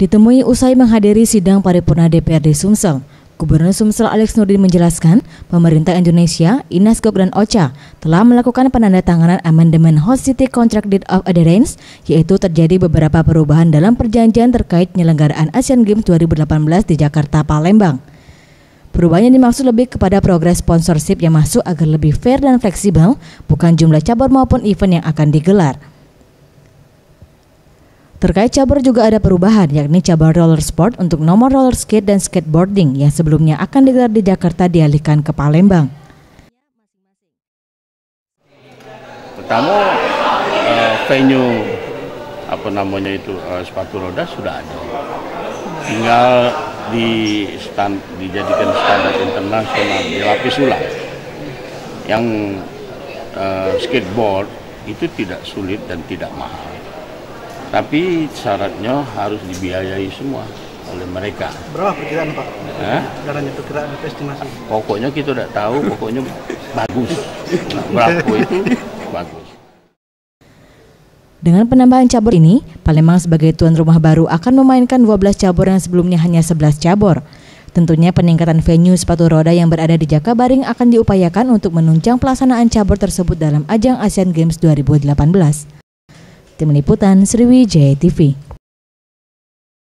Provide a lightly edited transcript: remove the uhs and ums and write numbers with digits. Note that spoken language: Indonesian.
Ditemui usai menghadiri sidang paripurna DPRD Sumsel, Gubernur Sumsel Alex Nurdin menjelaskan pemerintah Indonesia, Inasgok dan OCHA telah melakukan penandatanganan amandemen Host City Contract Deed of Adherence, yaitu terjadi beberapa perubahan dalam perjanjian terkait penyelenggaraan Asian Games 2018 di Jakarta, Palembang. Perubahan yang dimaksud lebih kepada progres sponsorship yang masuk agar lebih fair dan fleksibel, bukan jumlah cabur maupun event yang akan digelar. Terkait cabur juga ada perubahan, yakni cabur roller sport untuk nomor roller skate dan skateboarding yang sebelumnya akan digelar di Jakarta dialihkan ke Palembang. Pertama, venue sepatu roda sudah ada. Tinggal dijadikan standar internasional, dilapis ulang. Yang skateboard itu tidak sulit dan tidak mahal. Tapi syaratnya harus dibiayai semua oleh mereka. Berapa perkiraan Pak? Darahnya perkiraan estimasi? Pokoknya kita tidak tahu, pokoknya bagus. Berapa itu bagus. Dengan penambahan cabur ini, Palembang sebagai tuan rumah baru akan memainkan 12 cabur yang sebelumnya hanya 11 cabur. Tentunya peningkatan venue sepatu roda yang berada di Jakabaring akan diupayakan untuk menunjang pelaksanaan cabur tersebut dalam ajang Asian Games 2018. Tim Liputan Sriwijaya TV.